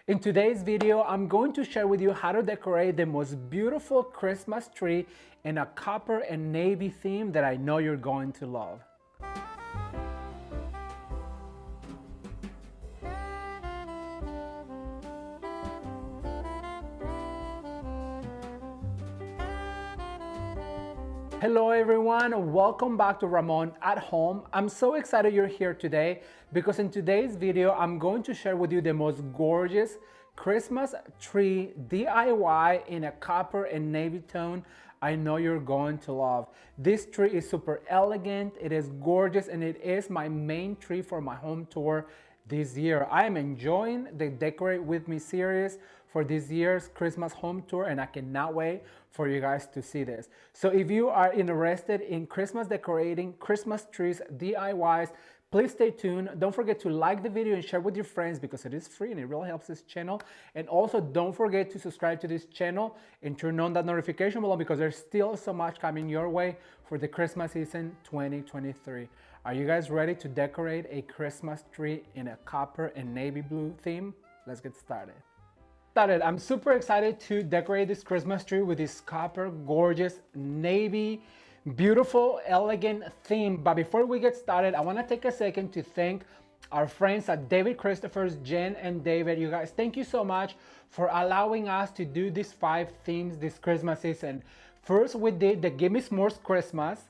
In today's video, I'm going to share with you how to decorate the most beautiful Christmas tree in a copper and navy theme that I know you're going to love. Hello everyone, welcome back to Ramon at Home. I'm so excited you're here today because in today's video I'm going to share with you the most gorgeous Christmas tree DIY in a copper and navy tone I know you're going to love. This tree is super elegant, it is gorgeous, and it is my main tree for my home tour this year. I am enjoying the Decorate With Me series for this year's Christmas home tour, and I cannot wait for you guys to see this. So if you are interested in Christmas decorating, Christmas trees, DIYs, please stay tuned. Don't forget to like the video and share with your friends because it is free and it really helps this channel. And also don't forget to subscribe to this channel and turn on that notification bell because there's still so much coming your way for the Christmas season 2023. Are you guys ready to decorate a Christmas tree in a copper and navy blue theme? Let's get started. I'm super excited to decorate this Christmas tree with this copper, gorgeous, navy, beautiful, elegant theme. But before we get started, I want to take a second to thank our friends at David Christopher's, Jen and David. You guys, thank you so much for allowing us to do these 5 themes this Christmas season. First, we did the Give Me S'mores Christmas.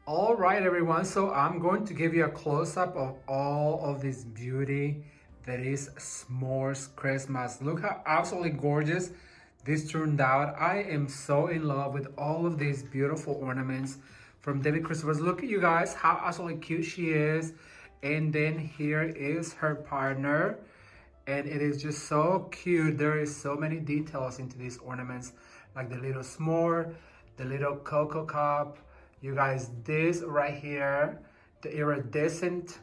All right, everyone, so I'm going to give you a close-up of all of this beauty that is S'mores Christmas. Look how absolutely gorgeous this turned out. I am so in love with all of these beautiful ornaments from David Christopher's. Look at you guys, how absolutely cute she is. And then here is her partner. And it is just so cute. There is so many details into these ornaments, like the little s'more, the little cocoa cup. You guys, this right here, the iridescent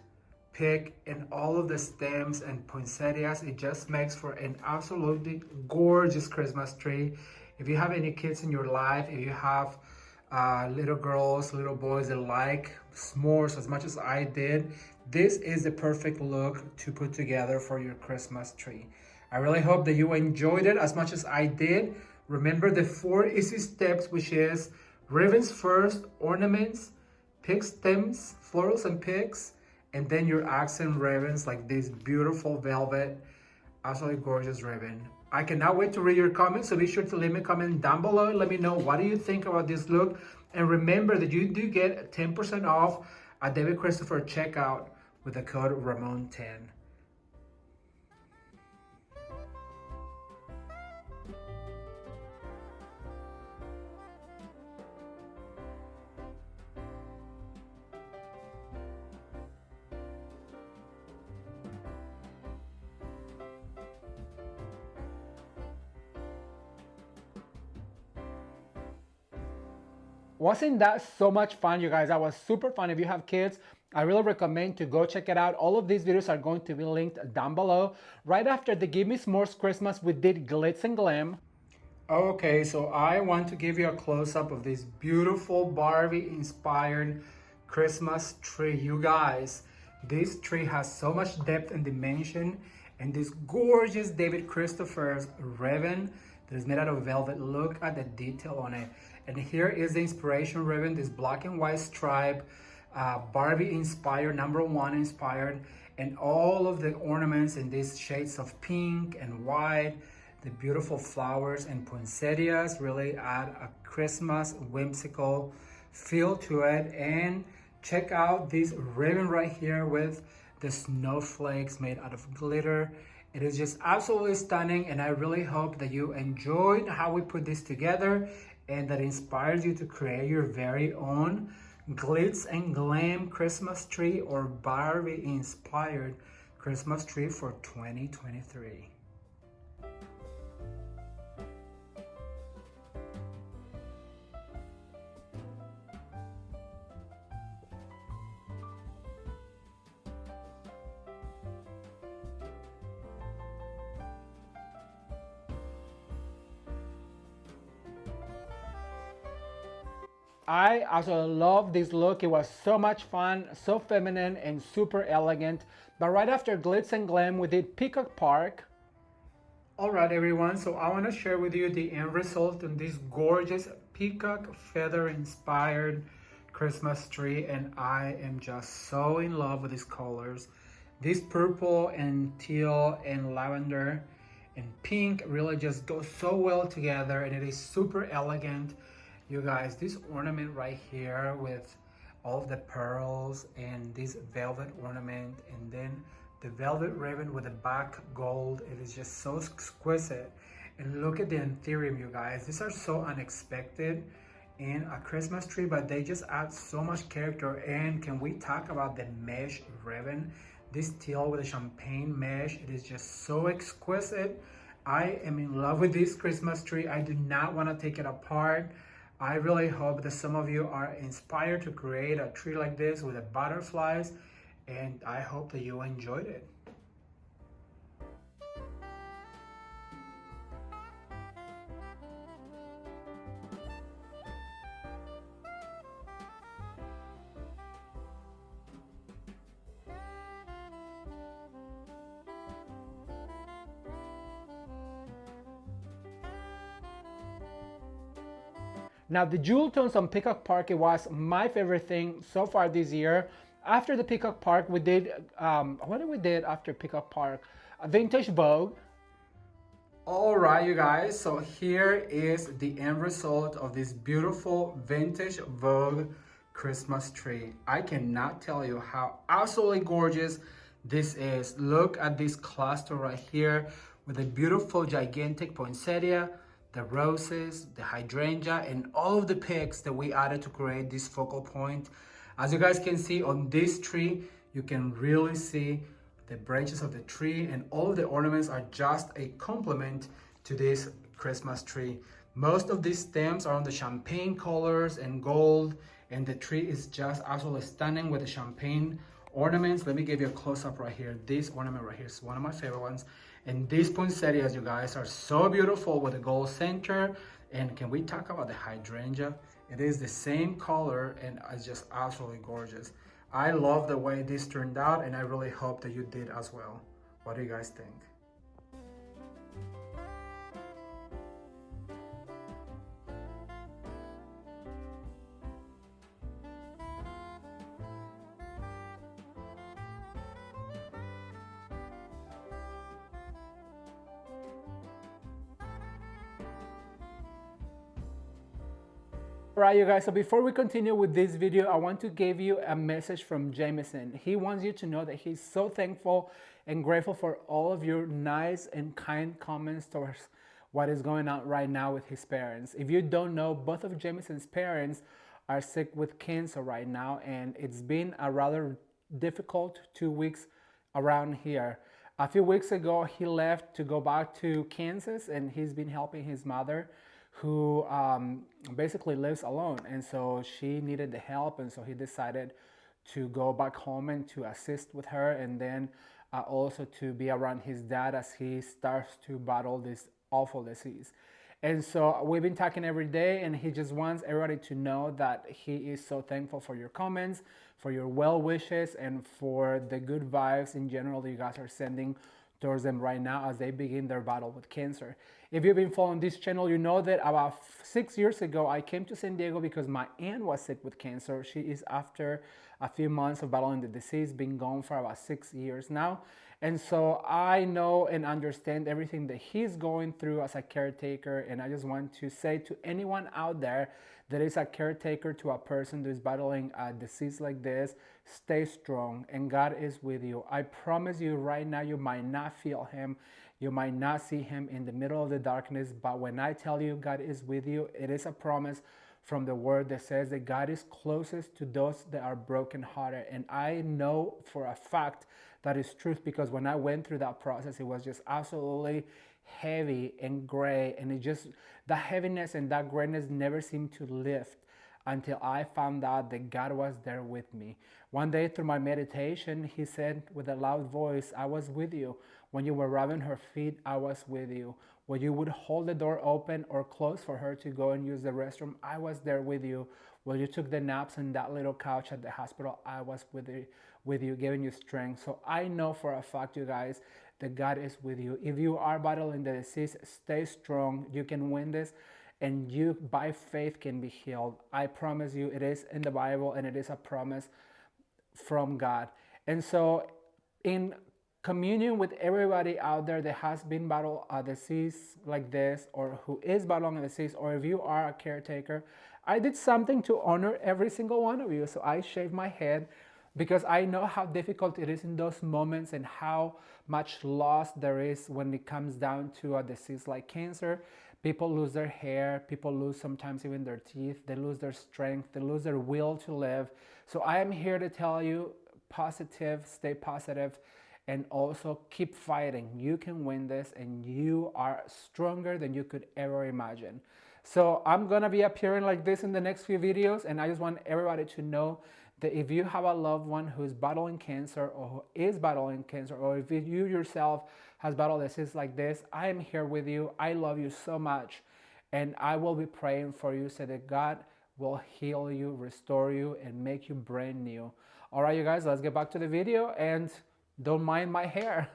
pick and all of the stems and poinsettias, it just makes for an absolutely gorgeous Christmas tree. If you have any kids in your life, if you have little girls, little boys that like s'mores as much as I did, this is the perfect look to put together for your Christmas tree. I really hope that you enjoyed it as much as I did. Remember the 4 easy steps, which is ribbons first, ornaments, pick stems, florals and picks, and then your accent ribbons like this beautiful velvet, absolutely gorgeous ribbon. I cannot wait to read your comments, so be sure to leave me a comment down below and let me know what do you think about this look. And remember that you do get 10% off at David Christopher checkout with the code Ramon10. Wasn't that so much fun, you guys? That was super fun. If you have kids, I really recommend to go check it out. All of these videos are going to be linked down below. Right after the Give Me S'mores Christmas, we did Glitz and Glam. Okay, so I want to give you a close-up of this beautiful Barbie-inspired Christmas tree. You guys, this tree has so much depth and dimension, and this gorgeous David Christopher's ribbon that is made out of velvet. Look at the detail on it. And here is the inspiration ribbon, this black and white stripe, Barbie inspired, #1 inspired, and all of the ornaments in these shades of pink and white. The beautiful flowers and poinsettias really add a Christmas whimsical feel to it. And check out this ribbon right here with the snowflakes made out of glitter. It is just absolutely stunning, and I really hope that you enjoyed how we put this together and that inspires you to create your very own glitz and glam Christmas tree or Barbie inspired Christmas tree for 2023. I also love this look. It was so much fun, so feminine and super elegant. But right after Glitz and Glam, we did Peacock Park. All right, everyone. So I want to share with you the end result on this gorgeous peacock feather inspired Christmas tree. And I am just so in love with these colors. This purple and teal and lavender and pink really just go so well together, and it is super elegant. You guys, this ornament right here with all of the pearls and this velvet ornament, and then the velvet ribbon with the back gold, it is just so exquisite. And look at the anthurium, you guys. These are so unexpected in a Christmas tree, but they just add so much character. And can we talk about the mesh ribbon? This teal with the champagne mesh, it is just so exquisite. I am in love with this Christmas tree. I do not want to take it apart. I really hope that some of you are inspired to create a tree like this with the butterflies, and I hope that you enjoyed it. Now, the jewel tones on Peacock Park, it was my favorite thing so far this year. After the Peacock Park, we did, what did we did after Peacock Park? A Vintage Vogue. All right, you guys, so here is the end result of this beautiful Vintage Vogue Christmas tree. I cannot tell you how absolutely gorgeous this is. Look at this cluster right here with the beautiful gigantic poinsettia, the roses, the hydrangea, and all of the picks that we added to create this focal point. As you guys can see on this tree, you can really see the branches of the tree, and all of the ornaments are just a complement to this Christmas tree. Most of these stems are on the champagne colors and gold, and the tree is just absolutely stunning with the champagne ornaments. Let me give you a close-up right here. This ornament right here is one of my favorite ones. And these poinsettias, you guys, are so beautiful with the gold center. And can we talk about the hydrangea? It is the same color and it's just absolutely gorgeous. I love the way this turned out, and I really hope that you did as well. What do you guys think? All right, you guys, so before we continue with this video, I want to give you a message from Jameson. He wants you to know that he's so thankful and grateful for all of your nice and kind comments towards what is going on right now with his parents. If you don't know, both of Jameson's parents are sick with cancer right now, and it's been a rather difficult 2 weeks around here. A few weeks ago, he left to go back to Kansas, and he's been helping his mother who basically lives alone, and so she needed the help, and so he decided to go back home and to assist with her, and then also to be around his dad as he starts to battle this awful disease. And so we've been talking every day, and he just wants everybody to know that he is so thankful for your comments, for your well wishes, and for the good vibes in general that you guys are sending towards them right now as they begin their battle with cancer. If you've been following this channel, you know that about 6 years ago, I came to San Diego because my aunt was sick with cancer. She is, after a few months of battling the disease, been gone for about 6 years now. And so I know and understand everything that he's going through as a caretaker. And I just want to say to anyone out there that is a caretaker to a person who is battling a disease like this, stay strong and God is with you. I promise you right now, you might not feel him. You might not see him in the middle of the darkness, but when I tell you God is with you, it is a promise from the word that says that God is closest to those that are brokenhearted. And I know for a fact that is truth, because when I went through that process, it was just absolutely heavy and gray, and it just, the heaviness and that grayness never seemed to lift until I found out that God was there with me. One day through my meditation, he said with a loud voice, I was with you. When you were rubbing her feet, I was with you. When you would hold the door open or close for her to go and use the restroom, I was there with you. When you took the naps on that little couch at the hospital, I was with you, giving you strength. So I know for a fact, you guys, that God is with you. If you are battling the disease, stay strong. You can win this, and you by faith can be healed. I promise you, it is in the Bible, and it is a promise from God. And so, in communion with everybody out there that has been battling a disease like this, or who is battling a disease, or if you are a caretaker, I did something to honor every single one of you. So I shaved my head because I know how difficult it is in those moments and how much loss there is when it comes down to a disease like cancer. People lose their hair, people lose sometimes even their teeth, they lose their strength, they lose their will to live. So I am here to tell you, positive, stay positive, and also keep fighting. You can win this, and you are stronger than you could ever imagine. So I'm gonna be appearing like this in the next few videos, and I just want everybody to know that if you have a loved one who's battling cancer, or who is battling cancer, or if you yourself has battled disease like this, I am here with you. I love you so much, and I will be praying for you so that God will heal you, restore you, and make you brand new. All right, you guys, let's get back to the video, and don't mind my hair.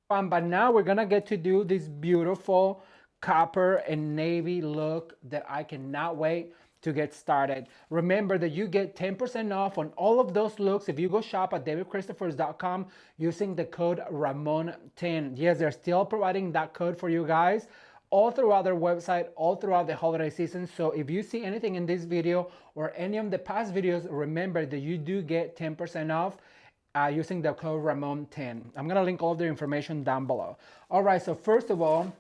But now we're gonna get to do this beautiful copper and navy look that I cannot wait to get started. Remember that you get 10% off on all of those looks if you go shop at davidchristofers.com using the code Ramon10. Yes, they're still providing that code for you guys all throughout their website, all throughout the holiday season. So if you see anything in this video or any of the past videos, remember that you do get 10% off using the code Ramon10. I'm gonna link all the information down below. All right, so first of all,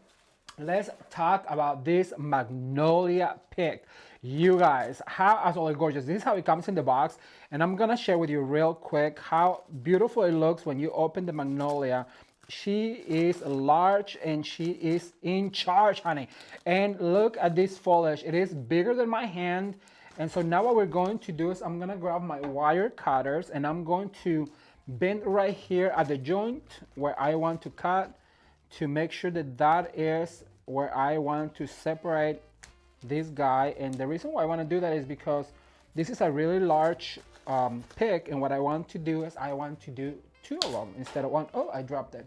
let's talk about this magnolia pick. You guys, how absolutely gorgeous. This is how it comes in the box, and I'm gonna share with you real quick how beautiful it looks when you open the magnolia. She is large and she is in charge, honey. And look at this foliage. It is bigger than my hand. And so now what we're going to do is I'm gonna grab my wire cutters, and I'm going to bend right here at the joint where I want to cut, to make sure that that is where I want to separate this guy. And the reason why I want to do that is because this is a really large pick, and what I want to do is I want to do two of them instead of one. Oh, I dropped it.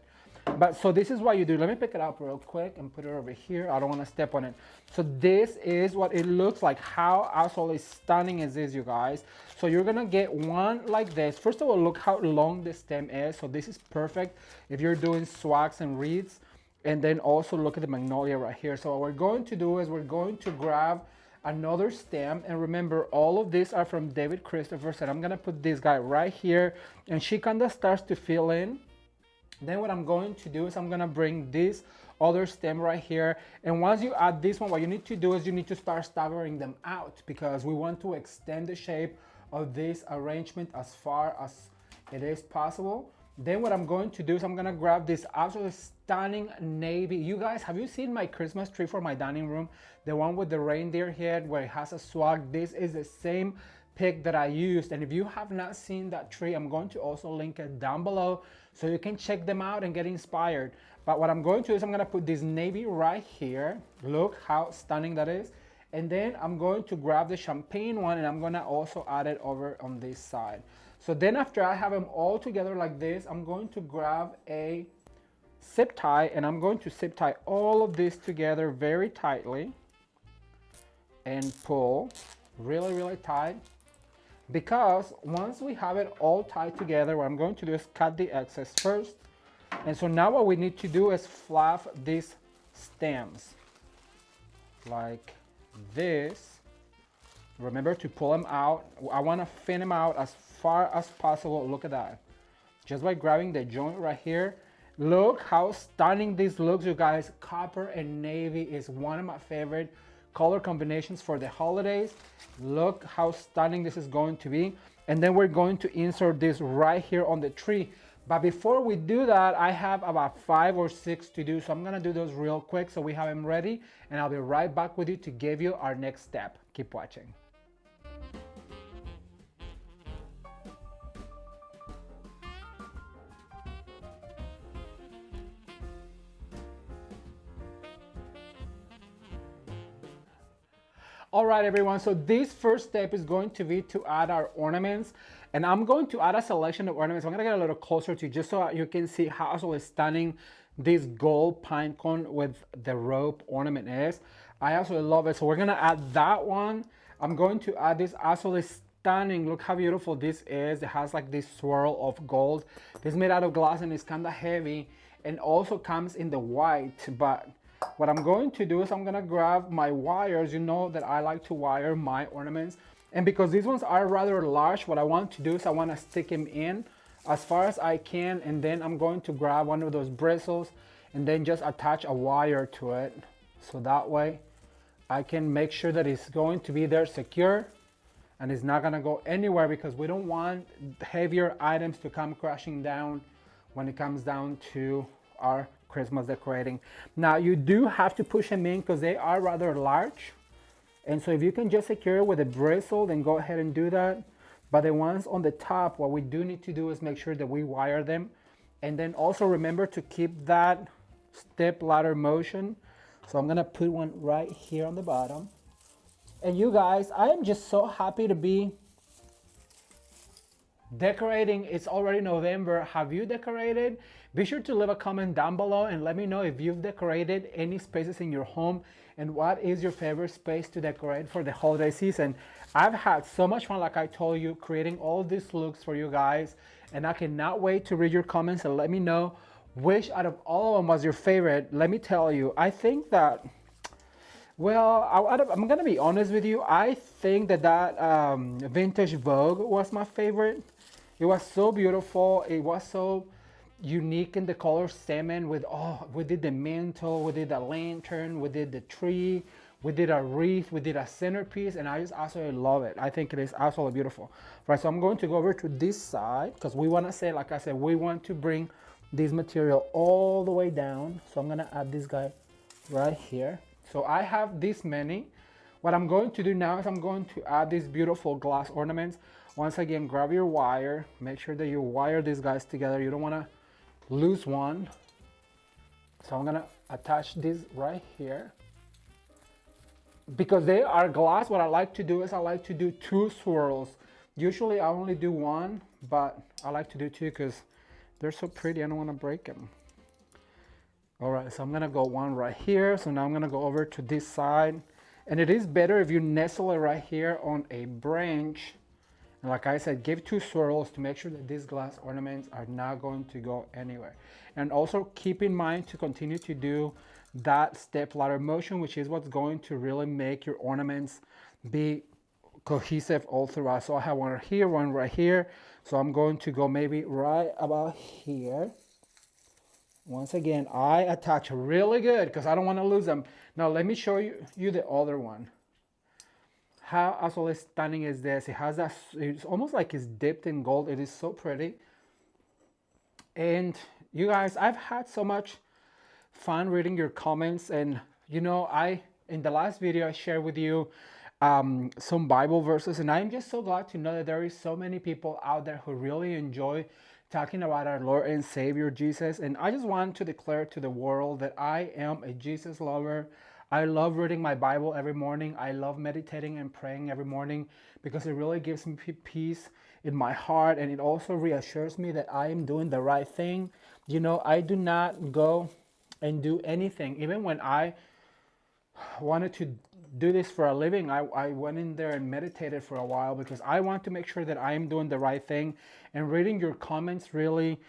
But so this is what you do. Let me pick it up real quick and put it over here. I don't want to step on it. So this is what it looks like. How absolutely stunning is this, you guys? So you're gonna get one like this. First of all, look how long the stem is. So this is perfect if you're doing swags and wreaths. And then also look at the magnolia right here. So what we're going to do is we're going to grab another stem, and remember, all of these are from David Christopher. And I'm gonna put this guy right here, and she kind of starts to fill in. Then what I'm going to do is I'm gonna bring this other stem right here, and once you add this one, what you need to do is you need to start staggering them out, because we want to extend the shape of this arrangement as far as it is possible. Then what I'm going to do is I'm gonna grab this absolutely stunning navy. You guys, have you seen my Christmas tree for my dining room? The one with the reindeer head where it has a swag. This is the same pick that I used, and if you have not seen that tree, I'm going to also link it down below so you can check them out and get inspired. But what I'm going to do is I'm gonna put this navy right here. Look how stunning that is. And then I'm going to grab the champagne one, and I'm gonna also add it over on this side. So then after I have them all together like this, I'm going to grab a zip tie, and I'm going to zip tie all of this together very tightly and pull really, really tight. Because once we have it all tied together, what I'm going to do is cut the excess first. And so now what we need to do is fluff these stems like this. Remember to pull them out. I want to thin them out as far as possible. Look at that. Just by grabbing the joint right here. Look how stunning this looks, you guys. Copper and navy is one of my favorite color combinations for the holidays. Look how stunning this is going to be. And then we're going to insert this right here on the tree. But before we do that, I have about 5 or 6 to do. So I'm gonna do those real quick so we have them ready. And I'll be right back with you to give you our next step. Keep watching. All right, everyone. So this first step is going to be to add our ornaments. And I'm going to add a selection of ornaments. I'm going to get a little closer to you just so you can see how absolutely stunning this gold pine cone with the rope ornament is. I absolutely love it. So we're going to add that one. I'm going to add this absolutely stunning. Look how beautiful this is. It has like this swirl of gold. This is made out of glass and it's kind of heavy and also comes in the white. But what I'm going to do is I'm going to grab my wires. You know that I like to wire my ornaments. And because these ones are rather large, what I want to do is I want to stick them in as far as I can. And then I'm going to grab one of those bristles and then just attach a wire to it. So that way I can make sure that it's going to be there secure and it's not going to go anywhere, because we don't want heavier items to come crashing down when it comes down to our Christmas decorating. Now you do have to push them in because they are rather large. And so if you can just secure it with a bristle, then go ahead and do that. But the ones on the top, what we do need to do is make sure that we wire them. And then also remember to keep that step ladder motion. So I'm gonna put one right here on the bottom. And you guys, I am just so happy to be decorating. It's already November. Have you decorated? Be sure to leave a comment down below and let me know if you've decorated any spaces in your home and what is your favorite space to decorate for the holiday season. I've had so much fun, like I told you, creating all these looks for you guys, and I cannot wait to read your comments and let me know which out of all of them was your favorite. Let me tell you, I think that, well, I'm gonna be honest with you. I think that vintage Vogue was my favorite. It was so beautiful. It was so unique in the color salmon with, oh, we did the mantle, we did a lantern, we did the tree, we did a wreath, we did a centerpiece, and I just absolutely love it. I think it is absolutely beautiful. Right, so I'm going to go over to this side because we want to say, like I said, we want to bring this material all the way down. So I'm gonna add this guy right here. So I have this many. What I'm going to do now is I'm going to add these beautiful glass ornaments. Once again, grab your wire. Make sure that you wire these guys together. You don't want to lose one. So I'm gonna attach this right here. Because they are glass, what I like to do is I like to do 2 swirls. Usually I only do 1, but I like to do 2 because they're so pretty. I don't want to break them. All right, so I'm gonna go 1 right here. So now I'm gonna go over to this side. And it is better if you nestle it right here on a branch. And like I said, give 2 swirls to make sure that these glass ornaments are not going to go anywhere. And also keep in mind to continue to do that step ladder motion, which is what's going to really make your ornaments be cohesive all throughout. So I have one here, one right here. So I'm going to go maybe right about here. Once again, I attach really good because I don't want to lose them. Now let me show you the other one. How absolutely stunning is this? It has that, it's almost like it's dipped in gold. It is so pretty. And you guys, I've had so much fun reading your comments. And you know, in the last video I shared with you some Bible verses, and I'm just so glad to know that there is so many people out there who really enjoy talking about our Lord and Savior Jesus. And I just want to declare to the world that I am a Jesus lover. I love reading my Bible every morning. I love meditating and praying every morning because it really gives me peace in my heart, and it also reassures me that I am doing the right thing. You know, I do not go and do anything. Even when I wanted to do this for a living, I went in there and meditated for a while because I want to make sure that I am doing the right thing. And reading your comments really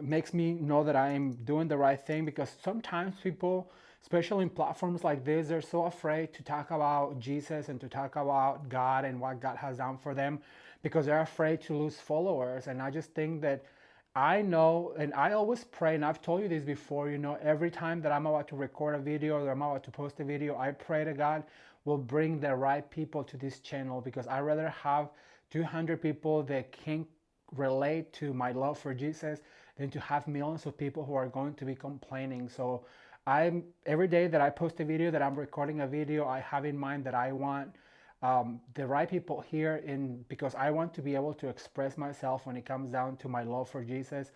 makes me know that I am doing the right thing, because sometimes people, especially in platforms like this, they're so afraid to talk about Jesus and to talk about God and what God has done for them because they're afraid to lose followers. And I just think that I know, and I always pray, and I've told you this before, you know, every time that I'm about to record a video or I'm about to post a video, I pray to God will bring the right people to this channel, because I'd rather have 200 people that can relate to my love for Jesus than to have millions of people who are going to be complaining. So every day that I post a video, that I'm recording a video, I have in mind that I want the right people here, because I want to be able to express myself when it comes down to my love for Jesus,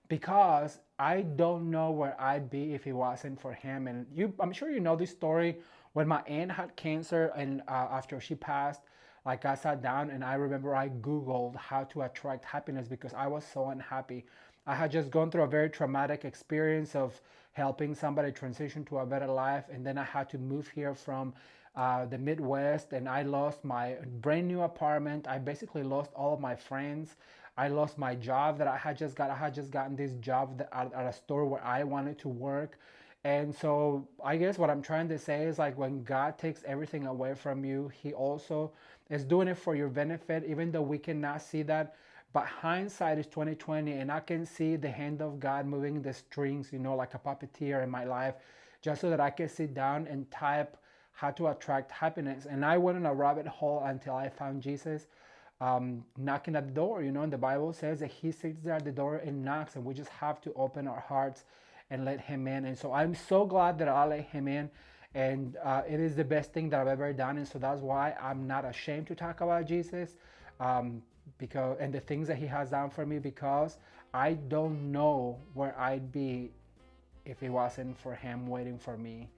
because I don't know where I'd be if it wasn't for him. And I'm sure you know this story. When my aunt had cancer and after she passed, like I sat down and I remember I Googled how to attract happiness because I was so unhappy. I had just gone through a very traumatic experience of helping somebody transition to a better life. And then I had to move here from the Midwest, and I lost my brand new apartment. I basically lost all of my friends. I lost my job that I had just got. I had just gotten this job at a store where I wanted to work. And so I guess what I'm trying to say is like when God takes everything away from you, he also is doing it for your benefit, even though we cannot see that. But hindsight is 2020, and I can see the hand of God moving the strings, like a puppeteer in my life, just so that I can sit down and type how to attract happiness. And I went in a rabbit hole until I found Jesus knocking at the door. And the Bible says that he sits there at the door and knocks, and we just have to open our hearts and let him in. And so I'm so glad that I let him in. And it is the best thing that I've ever done. And so that's why I'm not ashamed to talk about Jesus. Because and the things that he has done for me, because I don't know where I'd be if it wasn't for him waiting for me.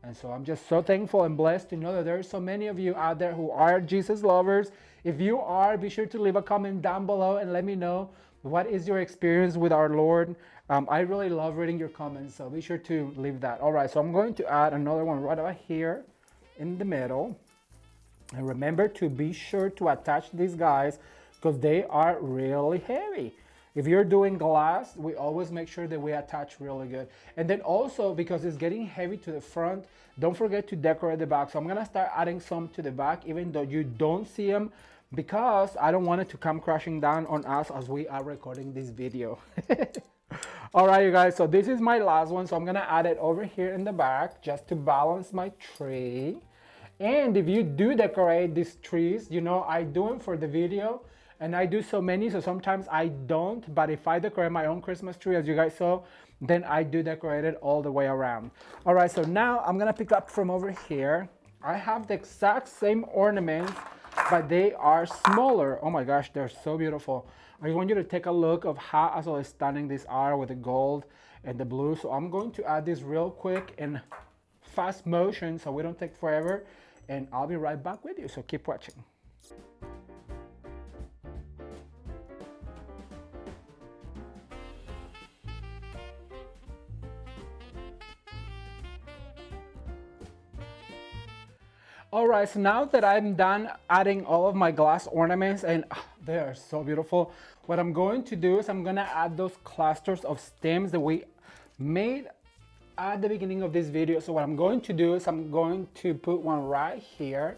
And so I'm just so thankful and blessed to know that there are so many of you out there who are Jesus lovers. If you are, be sure to leave a comment down below and let me know what is your experience with our Lord. I really love reading your comments, so be sure to leave that. All right, so I'm going to add another one right over here in the middle. And remember to be sure to attach these guys because they are really heavy. If you're doing glass, we always make sure that we attach really good. And then also, because it's getting heavy to the front, don't forget to decorate the back. So I'm gonna start adding some to the back, even though you don't see them, because I don't want it to come crashing down on us as we are recording this video. All right, you guys, so this is my last one. So I'm gonna add it over here in the back just to balance my tree. And if you do decorate these trees, I do them for the video. And I do so many, so sometimes I don't. But if I decorate my own Christmas tree, as you guys saw, then I do decorate it all the way around. All right, so now I'm gonna pick up from over here. I have the exact same ornaments, but they are smaller. Oh my gosh, they're so beautiful. I want you to take a look of how absolutely stunning these are with the gold and the blue. So I'm going to add this real quick in fast motion so we don't take forever. And I'll be right back with you, so keep watching. All right, so now that I'm done adding all of my glass ornaments, and they are so beautiful, what I'm going to do is I'm gonna add those clusters of stems that we made at the beginning of this video. So what I'm going to do is I'm going to put one right here.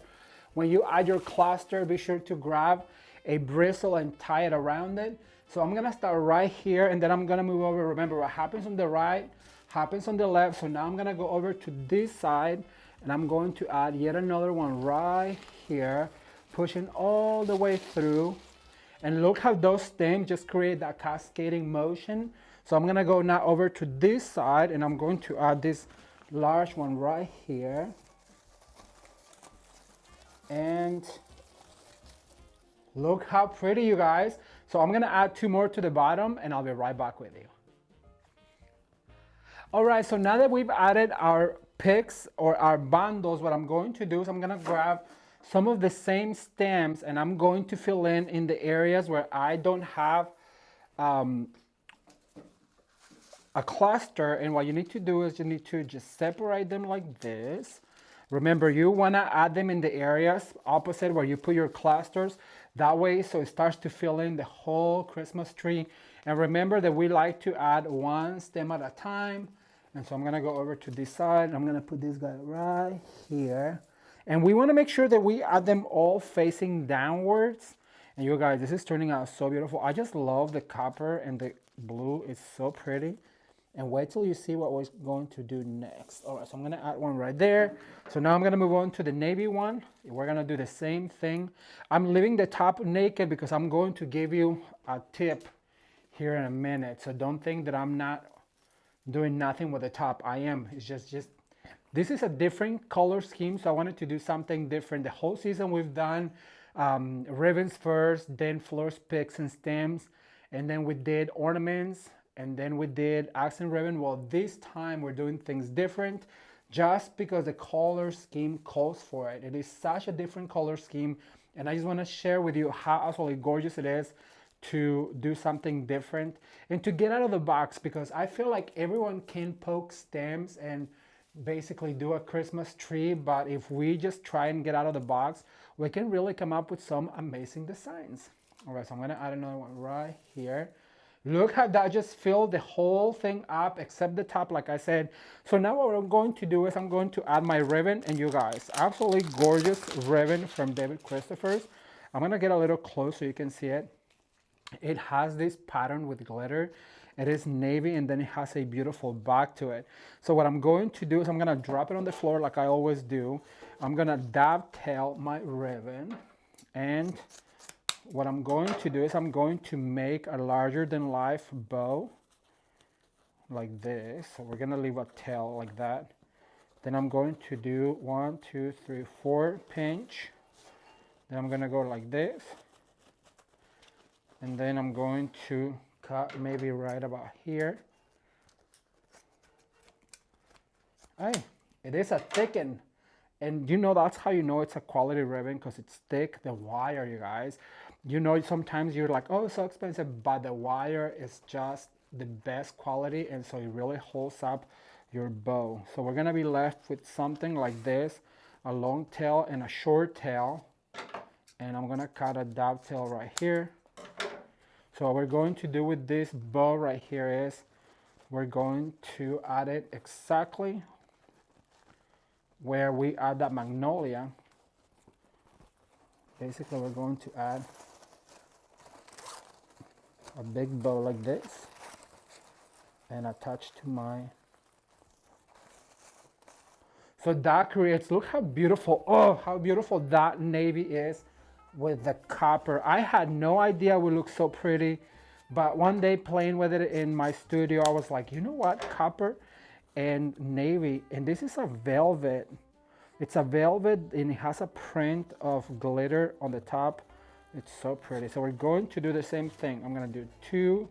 When you add your cluster, be sure to grab a bristle and tie it around it. So I'm gonna start right here, and then I'm gonna move over. Remember, what happens on the right happens on the left. So now I'm gonna go over to this side, and I'm going to add yet another one right here, pushing all the way through. And look how those stems just create that cascading motion. So I'm gonna go now over to this side, and I'm going to add this large one right here. And look how pretty, you guys. So I'm gonna add two more to the bottom, and I'll be right back with you. All right, so now that we've added our picks or our bundles, what I'm going to do is I'm gonna grab some of the same stems, and I'm going to fill in the areas where I don't have a cluster. And what you need to do is you need to just separate them like this. Remember, you wanna add them in the areas opposite where you put your clusters. That way, so it starts to fill in the whole Christmas tree. And remember that we like to add one stem at a time. And so I'm gonna go over to this side, and I'm gonna put this guy right here. And we wanna make sure that we add them all facing downwards. And you guys, this is turning out so beautiful. I just love the copper and the blue. It's so pretty. And wait till you see what we're going to do next. All right, so I'm gonna add one right there. So now I'm gonna move on to the navy one. We're gonna do the same thing. I'm leaving the top naked because I'm going to give you a tip here in a minute. So don't think that I'm not doing nothing with the top. I am. It's just this is a different color scheme, so I wanted to do something different. The whole season we've done ribbons first, then flowers, picks, and stems, and then we did ornaments, and then we did accent ribbon. Well, this time we're doing things different just because the color scheme calls for it. It is such a different color scheme, and I just want to share with you how absolutely gorgeous it is to do something different and to get out of the box, because I feel like everyone can poke stems and basically do a Christmas tree, but if we just try and get out of the box, we can really come up with some amazing designs. All right, so I'm gonna add another one right here. Look how that just filled the whole thing up except the top, like I said. So now what I'm going to do is I'm going to add my ribbon, and you guys, absolutely gorgeous ribbon from David Christopher's. I'm gonna get a little close so you can see it. It has this pattern with glitter. It is navy, and then it has a beautiful back to it. So what I'm going to do is I'm gonna drop it on the floor like I always do. I'm gonna dovetail my ribbon, and what I'm going to do is I'm going to make a larger than life bow like this. So we're gonna leave a tail like that. Then I'm going to do 1, 2, 3, 4 pinch. Then I'm gonna go like this. And then I'm going to cut maybe right about here. Hey, it is a thicken. And you know, that's how you know it's a quality ribbon, because it's thick, the wire, you guys. You know, sometimes you're like, oh, it's so expensive, but the wire is just the best quality, and so it really holds up your bow. So we're gonna be left with something like this, a long tail and a short tail. And I'm gonna cut a dovetail right here. So what we're going to do with this bow right here is we're going to add it exactly where we add that magnolia. Basically, we're going to add a big bow like this and attach to my... So that creates, look how beautiful, oh, how beautiful that navy is with the copper. I had no idea it would look so pretty, but one day playing with it in my studio, I was like, you know what, copper and navy, and this is a velvet. It's a velvet, and it has a print of glitter on the top. It's so pretty. So we're going to do the same thing. I'm gonna do 2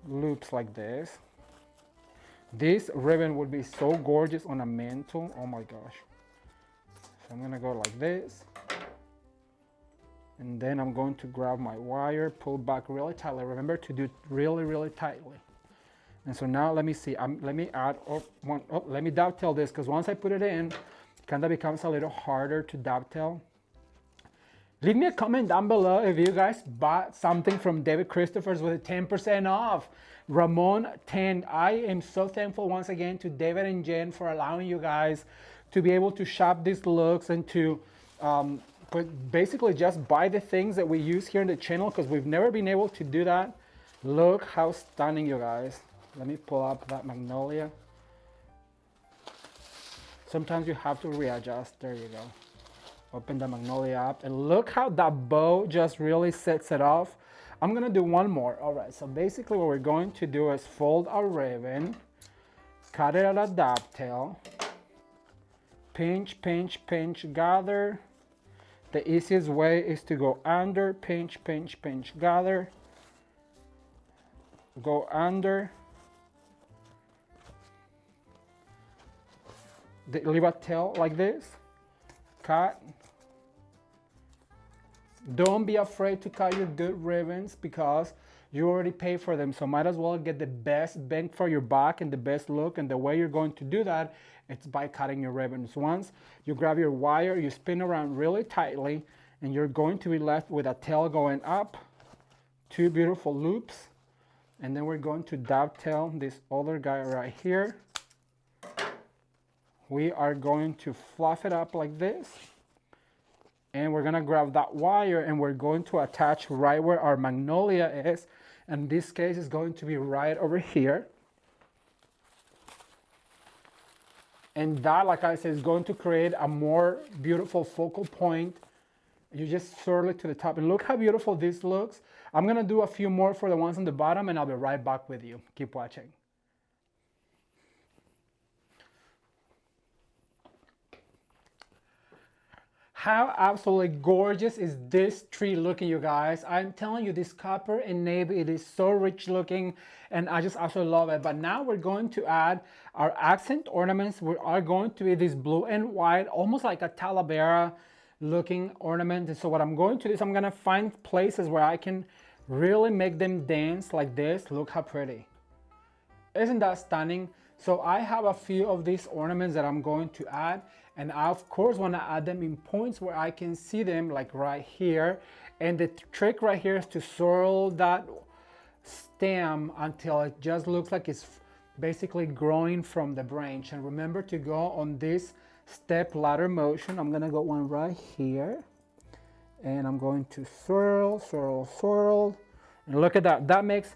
loops like this. This ribbon would be so gorgeous on a mantle. Oh my gosh. So I'm gonna go like this. And then I'm going to grab my wire, pull back really tightly. Remember to do really, really tightly. And so now let me see, let me add, let me dovetail this, because once I put it in, it kind of becomes a little harder to dovetail. Leave me a comment down below if you guys bought something from David Christopher's with 10% off. Ramon 10. I am so thankful once again to David and Jen for allowing you guys to be able to shop these looks and to basically just buy the things that we use here in the channel, because we've never been able to do that. Look how stunning, you guys. Let me pull up that magnolia. Sometimes you have to readjust. There you go. Open the magnolia up, and look how that bow just really sets it off. I'm gonna do one more. All right, so basically what we're going to do is fold our ribbon, cut it at a dovetail, pinch, pinch, pinch, gather. The easiest way is to go under, pinch, pinch, pinch, gather, go under, leave a tail like this, cut. Don't be afraid to cut your good ribbons, because you already pay for them, so might as well get the best bang for your buck and the best look. And the way you're going to do that, it's by cutting your ribbons. Once you grab your wire, you spin around really tightly, and you're going to be left with a tail going up, 2 beautiful loops, and then we're going to dovetail this other guy right here. We are going to fluff it up like this, and we're gonna grab that wire, and we're going to attach right where our magnolia is. In this case, it's going to be right over here. And that, like I said, is going to create a more beautiful focal point. You just swirl it to the top, and look how beautiful this looks. I'm gonna do a few more for the ones on the bottom, and I'll be right back with you. Keep watching. How absolutely gorgeous is this tree looking, you guys? I'm telling you, this copper and navy, it is so rich looking, and I just absolutely love it. But now we're going to add our accent ornaments. We are going to be this blue and white, almost like a Talavera looking ornament. And so what I'm going to do is I'm gonna find places where I can really make them dance like this. Look how pretty. Isn't that stunning? So I have a few of these ornaments that I'm going to add, and I of course want to add them in points where I can see them, like right here. And the trick right here is to swirl that stem until it just looks like it's basically growing from the branch. And remember to go on this step ladder motion. I'm gonna go one right here, and I'm going to swirl, swirl, swirl, and look at that. That makes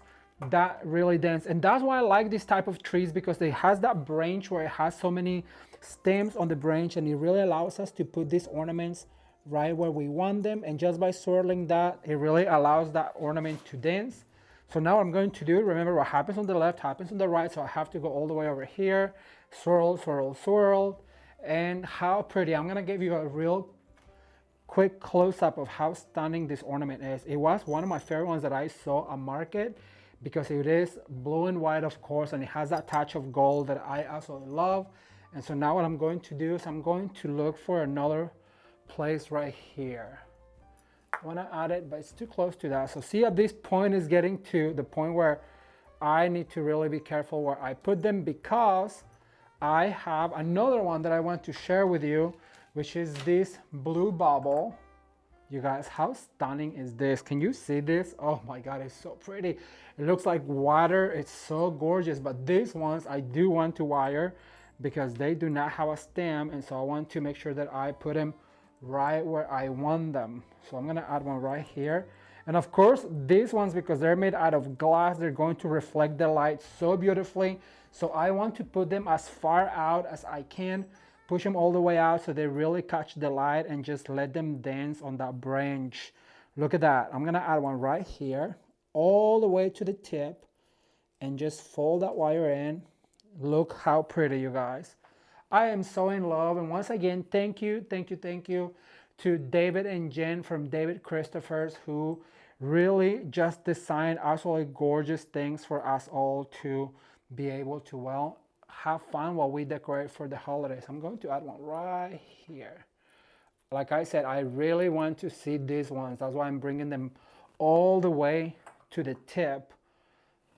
that really dense, and that's why I like this type of trees, because it has that branch where it has so many stems on the branch, and it really allows us to put these ornaments right where we want them. And just by swirling that, it really allows that ornament to dance. So now what I'm going to do, remember what happens on the left happens on the right, so I have to go all the way over here, swirl, swirl, swirl. And how pretty. I'm gonna give you a real quick close-up of how stunning this ornament is. It was one of my favorite ones that I saw at market, because it is blue and white, of course, and it has that touch of gold that I absolutely love. And so now what I'm going to do is I'm going to look for another place right here. I want to add it, but it's too close to that. So see, at this point is getting to the point where I need to really be careful where I put them, because I have another one that I want to share with you, which is this blue bubble. You guys, how stunning is this? Can you see this? Oh my God, it's so pretty. It looks like water. It's so gorgeous. But these ones I do want to wire, because they do not have a stem, and so I want to make sure that I put them right where I want them. So I'm gonna add one right here. And of course, these ones, because they're made out of glass, they're going to reflect the light so beautifully. So I want to put them as far out as I can, push them all the way out so they really catch the light, and just let them dance on that branch. Look at that. I'm gonna add one right here, all the way to the tip, and just fold that wire in. Look how pretty, you guys. I am so in love. And once again, thank you, thank you, thank you to David and Jen from David Christopher's, who really just designed absolutely gorgeous things for us all to be able to, well, have fun while we decorate for the holidays. I'm going to add one right here. Like I said, I really want to see these ones. That's why I'm bringing them all the way to the tip.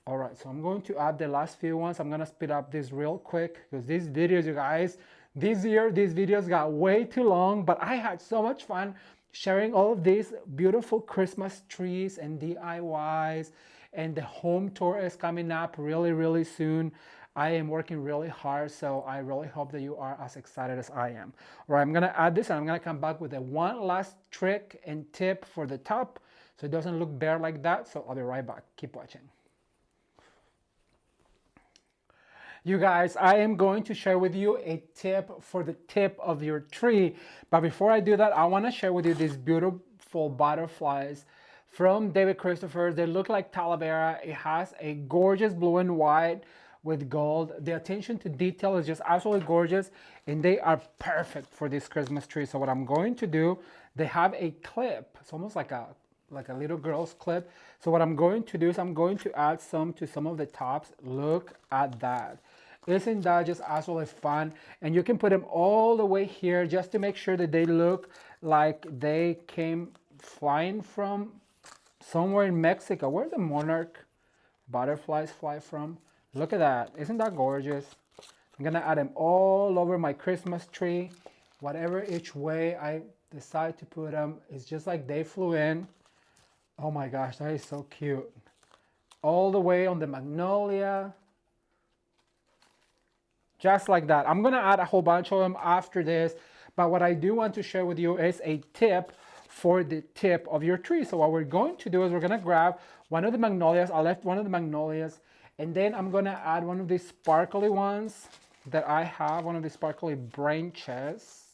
All right, so I'm going to add the last few ones. I'm gonna speed up this real quick, because these videos, you guys, this year, these videos got way too long, but I had so much fun sharing all of these beautiful Christmas trees and DIYs, and the home tour is coming up really, really soon. I am working really hard, so I really hope that you are as excited as I am. All right, I'm gonna add this, and I'm gonna come back with a one last trick and tip for the top, so it doesn't look bare like that. So I'll be right back. Keep watching. You guys, I am going to share with you a tip for the tip of your tree. But before I do that, I want to share with you these beautiful butterflies from David Christopher. They look like Talavera. It has a gorgeous blue and white with gold. The attention to detail is just absolutely gorgeous, and they are perfect for this Christmas tree. So what I'm going to do, they have a clip. It's almost like a little girl's clip. So what I'm going to do is I'm going to add some to some of the tops. Look at that. Isn't that just absolutely fun? And you can put them all the way here just to make sure that they look like they came flying from somewhere in Mexico. Where the Monarch butterflies fly from? Look at that. Isn't that gorgeous? I'm gonna add them all over my Christmas tree. Whatever each way I decide to put them, it's just like they flew in. Oh my gosh, that is so cute. All the way on the magnolia. Just like that. I'm gonna add a whole bunch of them after this, but what I do want to share with you is a tip for the tip of your tree. So what we're going to do is we're gonna grab one of the magnolias. I left one of the magnolias, and then I'm gonna add one of these sparkly ones that I have, one of these sparkly branches.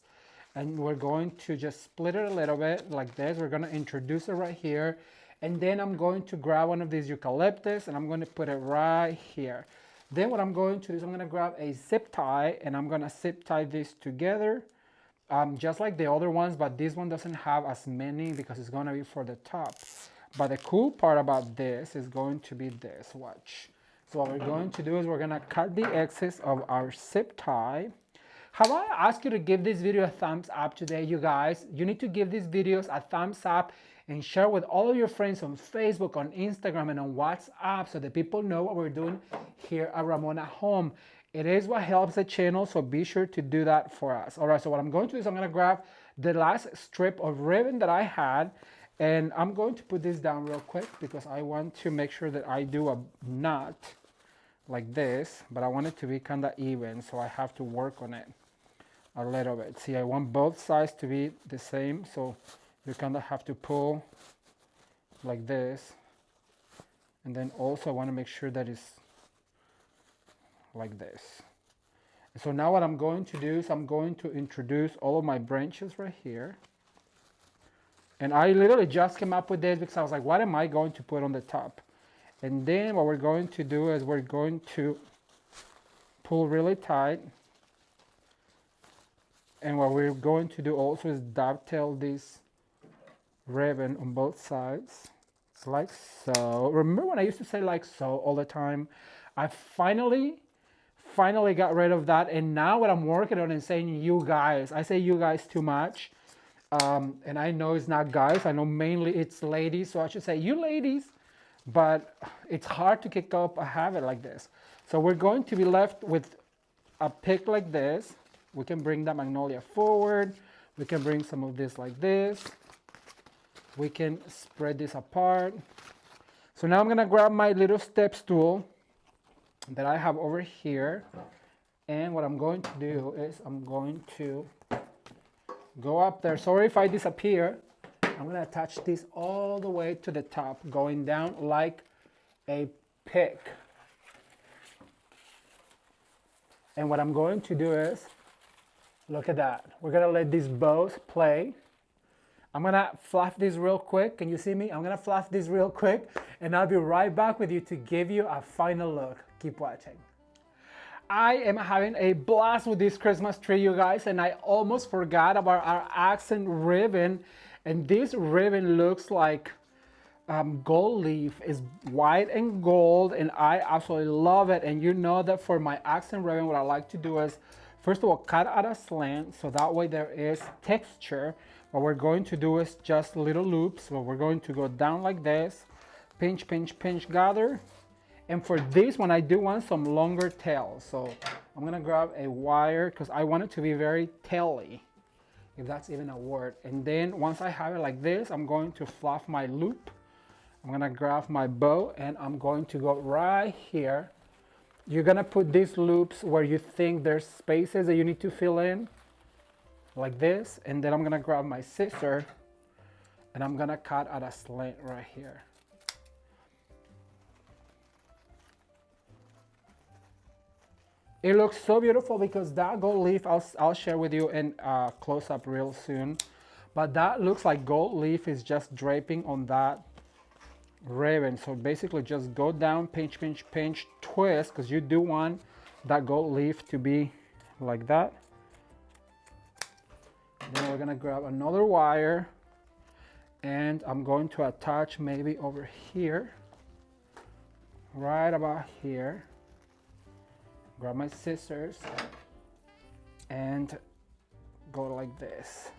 And we're going to just split it a little bit like this. We're gonna introduce it right here. And then I'm going to grab one of these eucalyptus, and I'm going to put it right here. Then what I'm going to do is I'm going to grab a zip tie, and I'm going to zip tie this together. just like the other ones, but this one doesn't have as many because it's gonna be for the top. But the cool part about this is going to be this, watch. So what we're going to do is we're gonna cut the excess of our zip tie. Have I asked you to give this video a thumbs up today, you guys? You need to give these videos a thumbs up and share with all of your friends on Facebook, on Instagram, and on WhatsApp so that people know what we're doing here at Ramon at Home. It is what helps the channel, so be sure to do that for us. All right, so what I'm going to do is I'm gonna grab the last strip of ribbon that I had, and I'm going to put this down real quick because I want to make sure that I do a knot like this, but I want it to be kind of even, so I have to work on it a little bit. See, I want both sides to be the same, so you kind of have to pull like this. And then also I want to make sure that it's like this. And so now what I'm going to do is I'm going to introduce all of my branches right here. And I literally just came up with this because I was like, what am I going to put on the top? And then what we're going to do is we're going to pull really tight. And what we're going to do also is dovetail this ribbon on both sides, like so. Remember when I used to say like so all the time? I finally got rid of that, and now what I'm working on is saying you guys. I say you guys too much, and I know it's not guys. I know mainly it's ladies, so I should say you ladies, but it's hard to kick up a habit like this. So we're going to be left with a pick like this. We can bring that magnolia forward. We can bring some of this like this. We can spread this apart. So now I'm gonna grab my little step stool that I have over here. And what I'm going to do is I'm going to go up there. Sorry if I disappear. I'm gonna attach this all the way to the top, going down like a pick. And what I'm going to do is, look at that. We're gonna let these bows play. I'm gonna fluff this real quick. Can you see me? I'm gonna fluff this real quick and I'll be right back with you to give you a final look. Keep watching. I am having a blast with this Christmas tree, you guys, and I almost forgot about our accent ribbon. And this ribbon looks like gold leaf. Is white and gold, and I absolutely love it. And you know that for my accent ribbon, what I like to do is, first of all, cut at a slant, so that way there is texture. What we're going to do is just little loops. So we're going to go down like this, pinch, pinch, pinch, gather. And for this one, I do want some longer tails. So I'm gonna grab a wire because I want it to be very taily, if that's even a word. And then once I have it like this, I'm going to fluff my loop. I'm gonna grab my bow and I'm going to go right here. You're gonna put these loops where you think there's spaces that you need to fill in, like this. And then I'm gonna grab my scissor and I'm gonna cut at a slant right here. It looks so beautiful because that gold leaf, I'll share with you in close up real soon. But that looks like gold leaf is just draping on that ribbon. So basically just go down, pinch, pinch, pinch, twist, because you do want that gold leaf to be like that. Then we're gonna grab another wire and I'm going to attach maybe over here, right about here. Grab my scissors and go like this.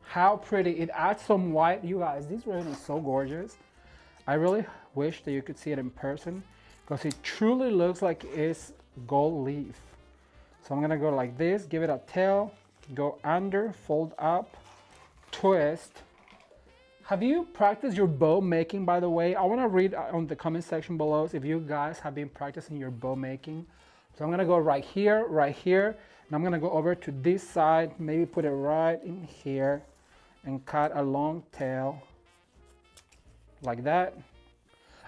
How pretty. It adds some white. You guys, this ribbon is so gorgeous. I really wish that you could see it in person because it truly looks like it's gold leaf. So I'm gonna go like this, give it a tail, go under, fold up, twist. Have you practiced your bow making, by the way? I want to read on the comment section below if you guys have been practicing your bow making. So I'm going to go right here, and I'm going to go over to this side, maybe put it right in here, and cut a long tail like that.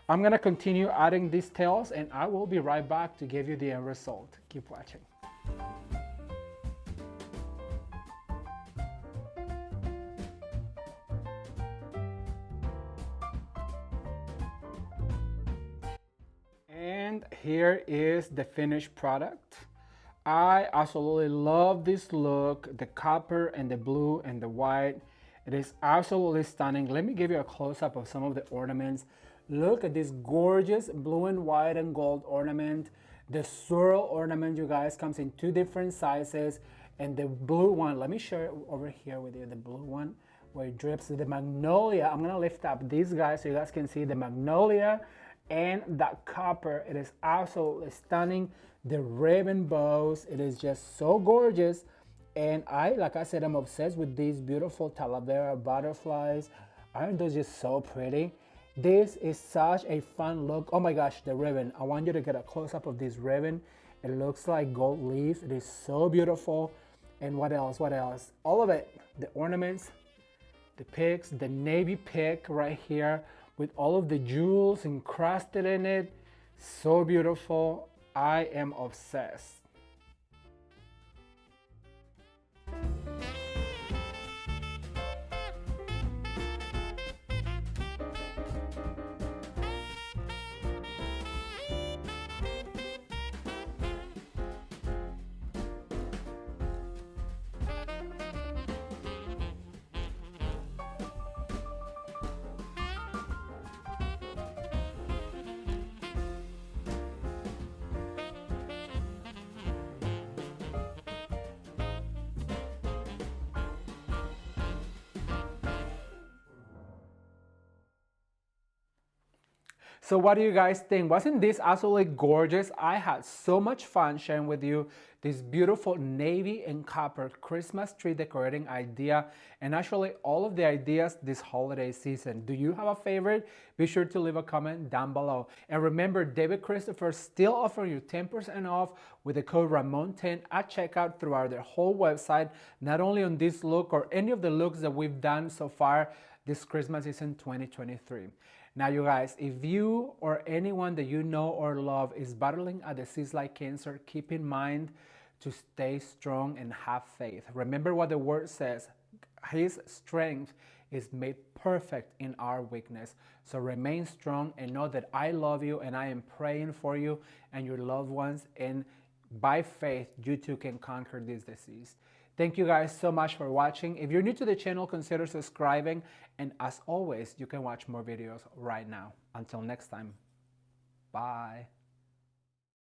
I'm going to continue adding these tails, and I will be right back to give you the end result. Keep watching. And here is the finished product. I absolutely love this look, the copper and the blue and the white. It is absolutely stunning. Let me give you a close-up of some of the ornaments. Look at this gorgeous blue and white and gold ornament. The swirl ornament, you guys, comes in two different sizes. And the blue one, let me share it over here with you, the blue one, where it drips the magnolia. I'm gonna lift up these guys so you guys can see the magnolia and that copper. It is absolutely stunning. The ribbon bows, it is just so gorgeous. And like I said, I'm obsessed with these beautiful talavera butterflies. Aren't those just so pretty? This is such a fun look. Oh my gosh, the ribbon. I want you to get a close-up of this ribbon. It looks like gold leaf. It is so beautiful. And what else? What else? All of it. The ornaments, the picks, the navy pick right here with all of the jewels encrusted in it. So beautiful. I am obsessed. So what do you guys think? Wasn't this absolutely gorgeous? I had so much fun sharing with you this beautiful navy and copper Christmas tree decorating idea, and actually all of the ideas this holiday season. Do you have a favorite? Be sure to leave a comment down below. And remember, David Christopher still offering you 10% off with the code Ramon10 at checkout throughout their whole website, not only on this look or any of the looks that we've done so far this Christmas season 2023. Now, you guys, if you or anyone that you know or love is battling a disease like cancer, keep in mind to stay strong and have faith. Remember what the word says, His strength is made perfect in our weakness. So remain strong and know that I love you and I am praying for you and your loved ones. And by faith, you too can conquer this disease. Thank you guys so much for watching. If you're new to the channel, consider subscribing. And as always, you can watch more videos right now. Until next time, bye.